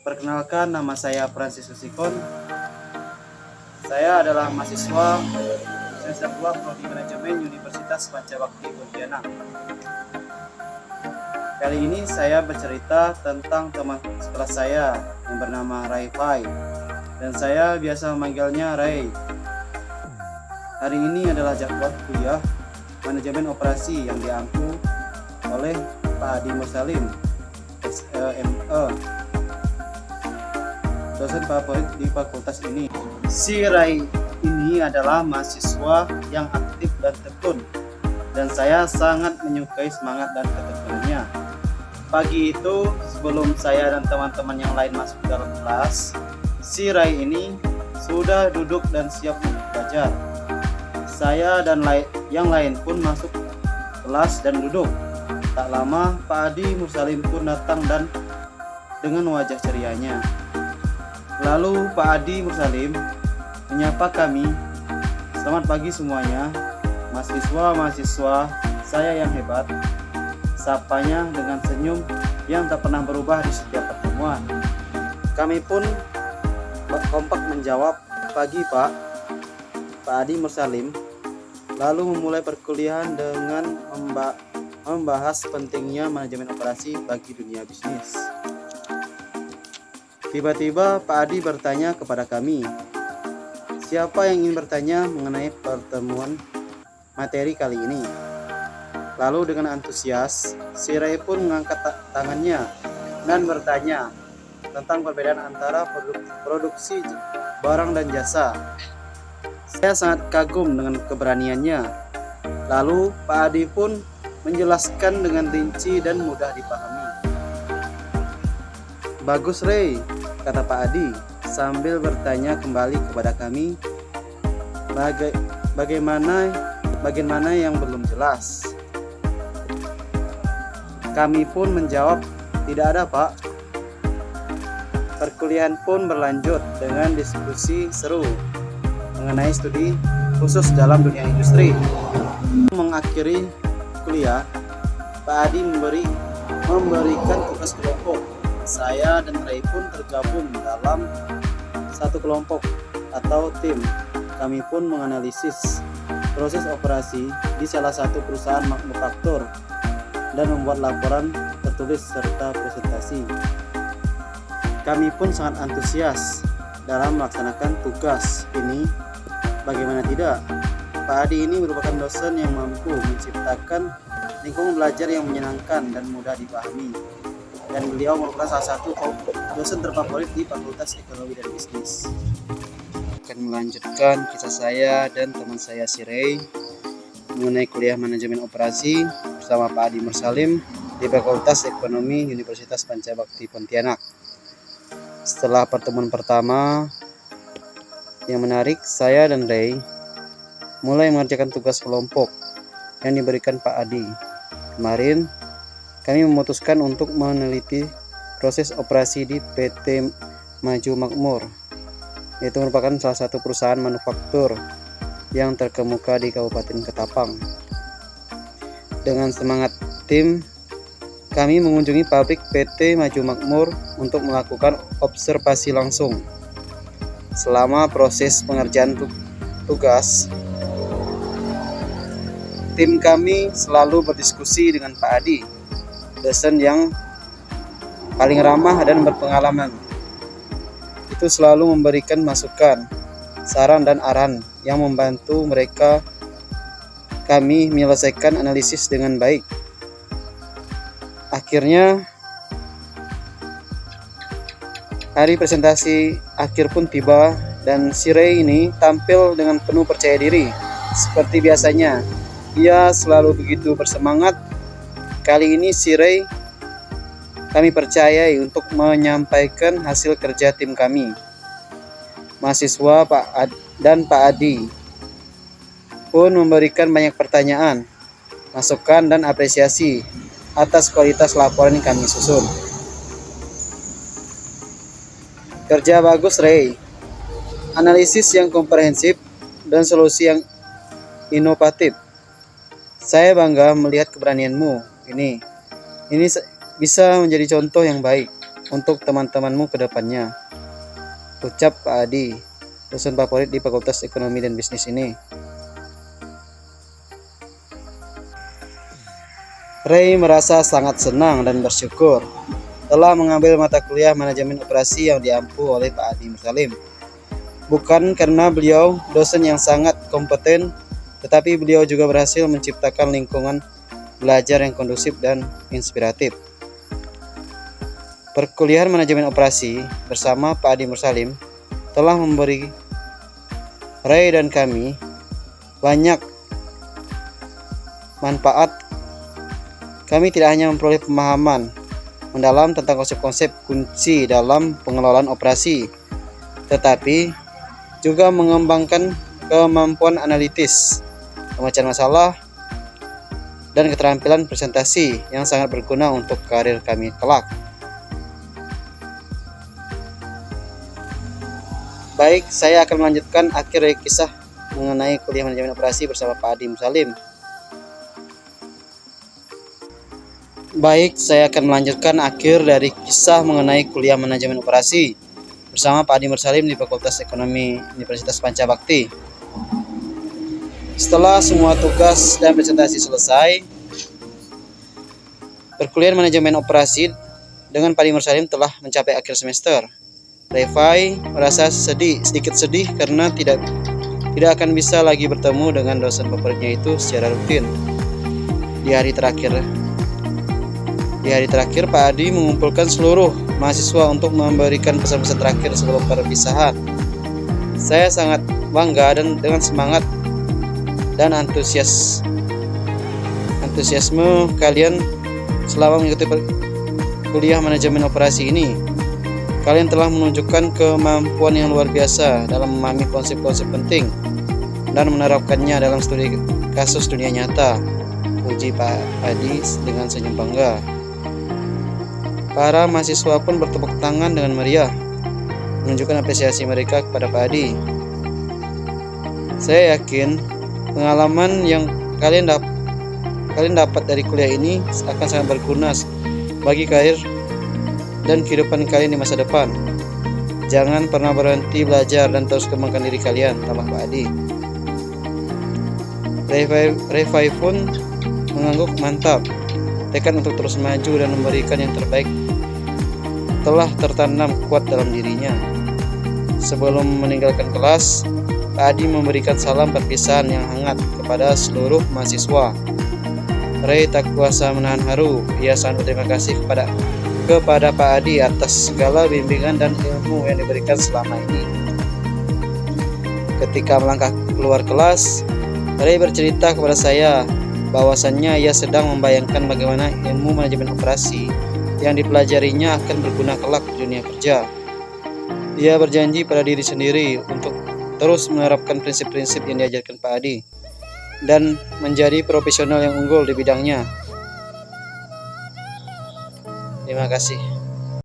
Perkenalkan, nama saya Francis Usikon. Saya adalah mahasiswa semester 2 Prodi Manajemen Universitas Pancabakti Pontianak. Kali ini saya bercerita tentang teman sekelas saya yang bernama Ray Fai, dan saya biasa memanggilnya Ray. Hari ini adalah jadwal kuliah Manajemen Operasi yang diampu oleh Pak Adi Mursalim, SME, dosen favorit di fakultas ini. Si Rai ini adalah mahasiswa yang aktif dan tekun, dan saya sangat menyukai semangat dan ketekunannya. Pagi itu, sebelum saya dan teman-teman yang lain masuk dalam kelas, si Rai ini sudah duduk dan siap untuk belajar. Saya dan yang lain pun masuk kelas dan duduk. Tak lama, Pak Adi Mursalim pun datang dan dengan wajah cerianya. Lalu Pak Adi Mursalim menyapa kami, "Selamat pagi semuanya, mahasiswa-mahasiswa saya yang hebat." Sapanya dengan senyum yang tak pernah berubah di setiap pertemuan. Kami pun kompak menjawab, "Pagi Pak." Pak Adi Mursalim lalu memulai perkuliahan dengan membahas pentingnya manajemen operasi bagi dunia bisnis. Tiba-tiba Pak Adi bertanya kepada kami, "Siapa yang ingin bertanya mengenai pertemuan materi kali ini?" Lalu dengan antusias, si Ray pun mengangkat tangannya dan bertanya tentang perbedaan antara produksi barang dan jasa. Saya sangat kagum dengan keberaniannya. Lalu Pak Adi pun menjelaskan dengan rinci dan mudah dipahami. "Bagus Ray," kata Pak Adi sambil bertanya kembali kepada kami, bagaimana yang belum jelas. Kami pun menjawab, "Tidak ada Pak." Perkuliahan pun berlanjut dengan diskusi seru mengenai studi khusus dalam dunia industri. Mengakhiri kuliah, Pak Adi memberikan tugas kelompok. Saya dan Ray pun tergabung dalam satu kelompok atau tim. Kami pun menganalisis proses operasi di salah satu perusahaan manufaktur dan membuat laporan tertulis serta presentasi. Kami pun sangat antusias dalam melaksanakan tugas ini. Bagaimana tidak, Pak Adi ini merupakan dosen yang mampu menciptakan lingkungan belajar yang menyenangkan dan mudah dipahami. Dan beliau merupakan salah satu dosen terfavorit di Fakultas Ekonomi dan Bisnis. Akan melanjutkan kisah saya dan teman saya si Ray mengenai kuliah manajemen operasi bersama Pak Adi Mursalim di Fakultas Ekonomi Universitas Pancabakti Pontianak. Setelah pertemuan pertama yang menarik, saya dan Ray mulai mengerjakan tugas kelompok yang diberikan Pak Adi. Kemarin kami memutuskan untuk meneliti proses operasi di PT Maju Makmur, yaitu merupakan salah satu perusahaan manufaktur yang terkemuka di Kabupaten Ketapang. Dengan semangat tim, kami mengunjungi pabrik PT Maju Makmur untuk melakukan observasi langsung. Selama proses pengerjaan tugas, tim kami selalu berdiskusi dengan Pak Adi, dosen yang paling ramah dan berpengalaman. Itu selalu memberikan masukan, saran dan arahan yang membantu kami menyelesaikan analisis dengan baik. Akhirnya, hari presentasi akhir pun tiba dan si Ray ini tampil dengan penuh percaya diri. Seperti biasanya, ia selalu begitu bersemangat. Kali ini si Ray kami percayai untuk menyampaikan hasil kerja tim kami. Mahasiswa dan Pak Adi pun memberikan banyak pertanyaan, masukan dan apresiasi atas kualitas laporan yang kami susun. "Kerja bagus Ray, analisis yang komprehensif dan solusi yang inovatif. Saya bangga melihat keberanianmu ini bisa menjadi contoh yang baik. untuk teman-temanmu ke depannya. Ucap Pak Adi, dosen favorit di Fakultas Ekonomi dan Bisnis ini. Ray merasa sangat senang dan bersyukur telah mengambil mata kuliah manajemen operasi yang diampu oleh Pak Adi Mursalim. Bukan karena beliau dosen yang sangat kompeten, tetapi beliau juga berhasil menciptakan lingkungan belajar yang kondusif dan inspiratif. Perkuliahan manajemen operasi bersama Pak Adi Mursalim telah memberi Ray dan kami banyak manfaat. Kami tidak hanya memperoleh pemahaman mendalam tentang konsep-konsep kunci dalam pengelolaan operasi, tetapi juga mengembangkan kemampuan analitis, pemecahan masalah, dan keterampilan presentasi yang sangat berguna untuk karir kami kelak. Baik, saya akan melanjutkan akhir kisah mengenai kuliah manajemen operasi bersama Pak Adi Mursalim. Baik, saya akan melanjutkan akhir dari kisah mengenai kuliah manajemen operasi bersama Pak Adi Mursalim di Fakultas Ekonomi Universitas Pancabakti. Setelah semua tugas dan presentasi selesai, perkuliahan manajemen operasi dengan Pak Adi Mursalim telah mencapai akhir semester. Revai merasa sedikit sedih karena tidak akan bisa lagi bertemu dengan dosen favoritnya itu secara rutin. Di hari terakhir, Pak Adi mengumpulkan seluruh mahasiswa untuk memberikan pesan-pesan terakhir sebelum perpisahan. Saya sangat bangga dan dengan semangat dan antusiasme kalian selama mengikuti kuliah manajemen operasi ini. Kalian telah menunjukkan kemampuan yang luar biasa dalam memahami konsep-konsep penting dan menerapkannya dalam studi kasus dunia nyata. Puji Pak Adi dengan senyum bangga. Para mahasiswa pun bertepuk tangan dengan meriah, menunjukkan apresiasi mereka kepada Pak Adi. Saya yakin pengalaman yang kalian dapat dari kuliah ini akan sangat berguna bagi karir dan kehidupan kalian di masa depan. Jangan pernah berhenti belajar dan terus kembangkan diri kalian, tambah Pak Adi. Revai pun mengangguk mantap. Tekad untuk terus maju dan memberikan yang terbaik telah tertanam kuat dalam dirinya. Sebelum meninggalkan kelas, Pak Adi memberikan salam perpisahan yang hangat kepada seluruh mahasiswa. Ray tak kuasa menahan haru. Ia sangat berterima kasih kepada Pak Adi atas segala bimbingan dan ilmu yang diberikan selama ini. Ketika melangkah keluar kelas, Ray bercerita kepada saya bahwasannya ia sedang membayangkan bagaimana ilmu manajemen operasi yang dipelajarinya akan berguna kelak di dunia kerja. Ia berjanji pada diri sendiri untuk terus menerapkan prinsip-prinsip yang diajarkan Pak Adi dan menjadi profesional yang unggul di bidangnya. Terima kasih.